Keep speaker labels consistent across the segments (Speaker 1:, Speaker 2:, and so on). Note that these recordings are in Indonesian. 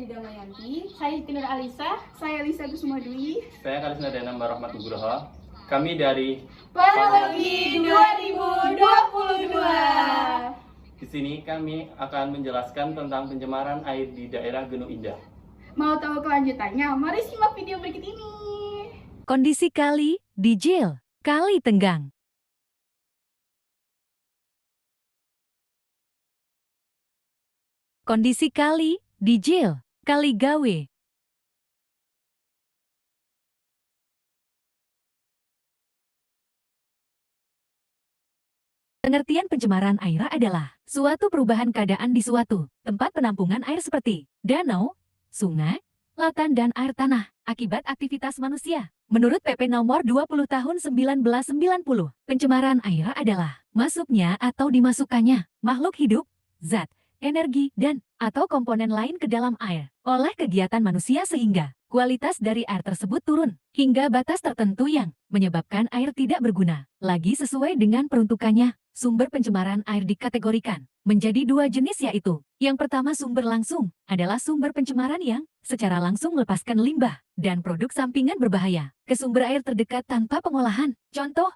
Speaker 1: Sri Damayanti. Saya Siti Nur Alisa. Saya Lisa Kusuma Dwi.
Speaker 2: Saya Karisma Dana Rahmat Nugroho. Kami dari
Speaker 1: Planologi 2022.
Speaker 2: Di sini kami akan menjelaskan tentang pencemaran air di daerah Gunung Indah.
Speaker 1: Mau tahu kelanjutannya? Mari simak video berikut ini.
Speaker 3: Kondisi kali di Jil, Kali Tenggang. Kondisi kali di Jil, Kali Gawe. Pengertian pencemaran air adalah suatu perubahan keadaan di suatu tempat penampungan air seperti danau, sungai, lautan, dan air tanah akibat aktivitas manusia. Menurut PP nomor 20 tahun 1990, pencemaran air adalah masuknya atau dimasukkannya makhluk hidup, zat, energi, dan atau komponen lain ke dalam air oleh kegiatan manusia sehingga kualitas dari air tersebut turun hingga batas tertentu yang menyebabkan air tidak berguna lagi sesuai dengan peruntukannya. Sumber pencemaran air dikategorikan menjadi dua jenis, yaitu yang pertama sumber langsung adalah sumber pencemaran yang secara langsung melepaskan limbah dan produk sampingan berbahaya ke sumber air terdekat tanpa pengolahan. Contoh,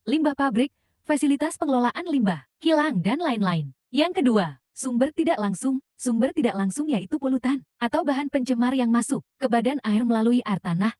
Speaker 3: limbah pabrik, fasilitas pengelolaan limbah, kilang, dan lain-lain. Yang kedua, sumber tidak langsung. Sumber tidak langsung yaitu polutan atau bahan pencemar yang masuk ke badan air melalui air tanah,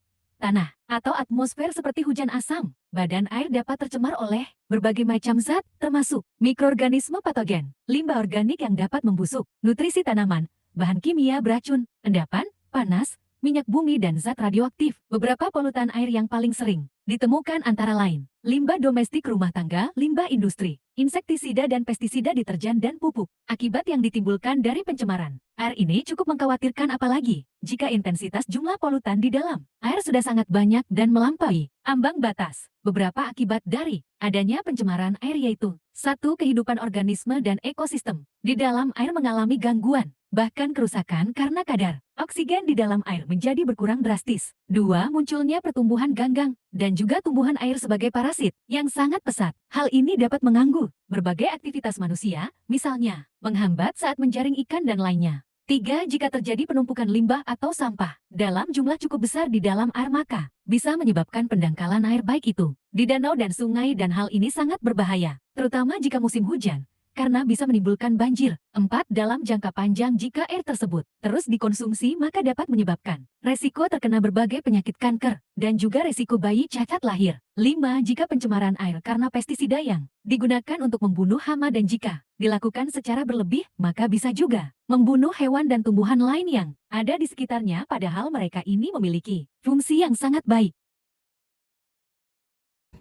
Speaker 3: atau atmosfer seperti hujan asam. Badan air dapat tercemar oleh berbagai macam zat, termasuk mikroorganisme patogen, limbah organik yang dapat membusuk, nutrisi tanaman, bahan kimia beracun, endapan, panas, minyak bumi, dan zat radioaktif. Beberapa polutan air yang paling sering ditemukan antara lain limbah domestik rumah tangga, limbah industri, insektisida dan pestisida deterjen dan pupuk. Akibat yang ditimbulkan dari pencemaran air ini cukup mengkhawatirkan, apalagi jika intensitas jumlah polutan di dalam air sudah sangat banyak dan melampaui ambang batas. Beberapa akibat dari adanya pencemaran air yaitu: 1. Kehidupan organisme dan ekosistem di dalam air mengalami gangguan, bahkan kerusakan karena kadar oksigen di dalam air menjadi berkurang drastis. 2. Munculnya pertumbuhan ganggang dan juga tumbuhan air sebagai parasit yang sangat pesat. Hal ini dapat mengganggu berbagai aktivitas manusia, misalnya menghambat saat menjaring ikan dan lainnya. 3. Jika terjadi penumpukan limbah atau sampah dalam jumlah cukup besar di dalam air, maka bisa menyebabkan pendangkalan air baik itu di danau dan sungai, dan hal ini sangat berbahaya, terutama jika musim hujan, karena bisa menimbulkan banjir. 4. Dalam jangka panjang, jika air tersebut terus dikonsumsi, maka dapat menyebabkan resiko terkena berbagai penyakit kanker dan juga resiko bayi cacat lahir. 5. Jika pencemaran air karena pestisida yang digunakan untuk membunuh hama dan jika dilakukan secara berlebih, maka bisa juga membunuh hewan dan tumbuhan lain yang ada di sekitarnya, padahal mereka ini memiliki fungsi yang sangat baik.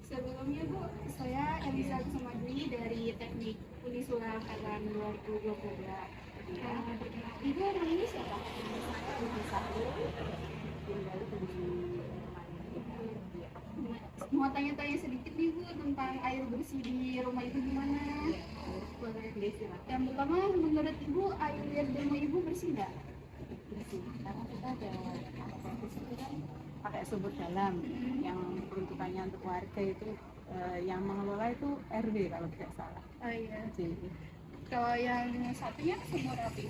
Speaker 1: Sebelumnya Bu, saya Elisa Kusuma Dwi dari Teknik Unisura Angkatan 2022. Ibu orang ini siapa? Mau tanya-tanya sedikit nih Bu tentang air bersih di rumah Ibu gimana? Yang pertama, menurut Ibu air di rumah Ibu bersih nggak?
Speaker 4: Bersih, karena kita ada proses itu kan pakai sumur dalam yang peruntukannya untuk warga itu, yang mengelola itu RW kalau tidak salah.
Speaker 1: Oh iya.
Speaker 4: Jadi,
Speaker 1: Kalau yang satunya sumur api.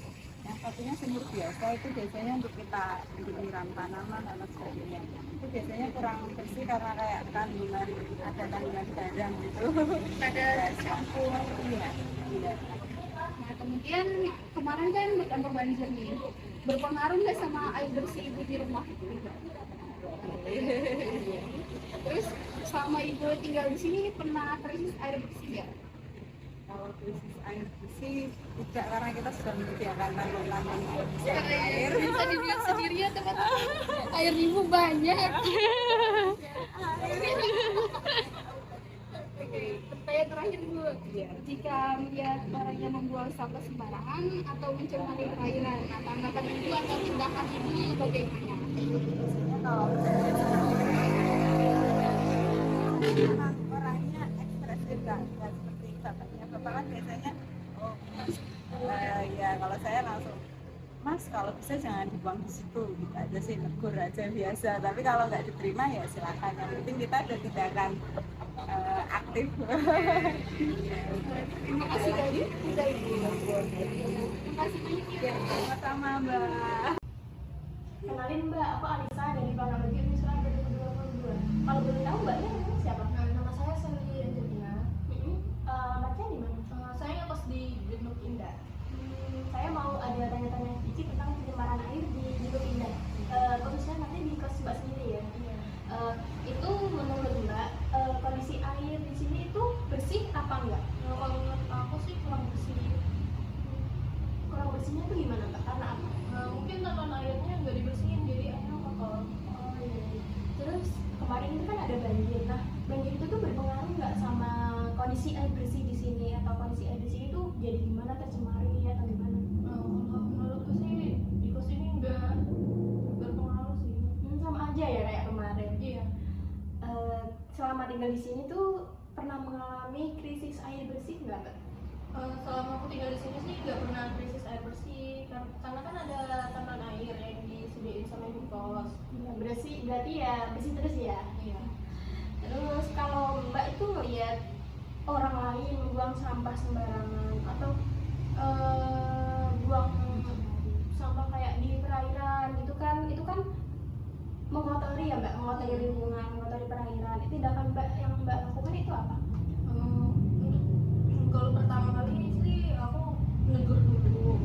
Speaker 4: yang satunya sumur biasa itu biasanya untuk kita untuk nyiram tanaman atau sebagainya. Itu biasanya kurang bersih karena kayak kandungan garam gitu.
Speaker 1: Ada campur.
Speaker 4: Iya.
Speaker 1: Nah, kemudian kemarin kan bertambah banjir nih. Berpengaruh nggak sama air bersih Ibu di rumah? Terus selama Ibu tinggal di sini pernah krisis air bersih nggak?
Speaker 4: Kalau krisis air bersih tidak, karena kita sudah menyediakan tanggung-tanggung air.
Speaker 1: Bisa dilihat sendiri ya teman-teman. Air Ibu banyak. Oke, pertanyaan terakhir Bu. Jika melihat orang yang membuang sampah sembarangan atau mencemari perairan, nah tanggapan Ibu atau tindakan Ibu bagaimana?
Speaker 4: Kalau orangnya ekspresif kan, seperti bapaknya. Bapak kan biasanya, ya kalau saya langsung, Mas kalau bisa jangan dibuang di situ, gitu aja sih, negur aja biasa. Tapi kalau nggak diterima ya silakan. Yang penting kita ada tindakan aktif.
Speaker 1: Terima kasih tadi. Terima kasih banyak ya.
Speaker 4: Sama-sama Mbak.
Speaker 5: Kenalin Mbak, aku Alisa dari Bangka Belitung Islam 2022. Kalau boleh tahu Mbaknya namanya siapa?
Speaker 6: Nama saya Sally Angelina.
Speaker 5: Alamatnya di mana?
Speaker 6: Saya ngekos di Gunung Indah.
Speaker 5: Saya mau ada tanya-tanya sedikit tentang pencemaran air di Gunung Indah. Khususnya nanti di kos Mbak sendiri ya. Itu menurut Mbak, kondisi air di sini itu bersih apa enggak?
Speaker 6: Kalau menurut aku sih kurang bersih.
Speaker 5: Kurang bersihnya itu gimana Mbak? Karena apa?
Speaker 6: Mungkin tatanan airnya nggak dibersihin jadi airnya kotor.
Speaker 5: Oh iya. Terus kemarin itu kan ada banjir. Nah, banjir itu tuh berpengaruh nggak sama kondisi air bersih di sini atau kondisi air di sini tuh jadi gimana, tercemari atau gimana?
Speaker 6: Kalau menurutku sih di kos ini nggak berpengaruh sih.
Speaker 5: Sama aja ya kayak kemarin.
Speaker 6: Iya.
Speaker 5: Selama tinggal di sini tuh pernah mengalami krisis air bersih nggak Mbak?
Speaker 6: Selama aku tinggal di sini sih nggak pernah krisis air bersih karena kan ada tatanan air yang disediain sama ibu kos.
Speaker 5: Ya, berarti ya bersih terus ya.
Speaker 6: Iya.
Speaker 5: Terus kalau Mbak itu ngelihat orang lain membuang sampah sembarangan atau buang sampah kayak di perairan gitu kan, itu kan mengotori ya Mbak, mengotori lingkungan, mengotori perairan. Itu tindakan Mbak yang Mbak lakukan itu apa?
Speaker 6: Kalau pertama kali sih aku menegur dulu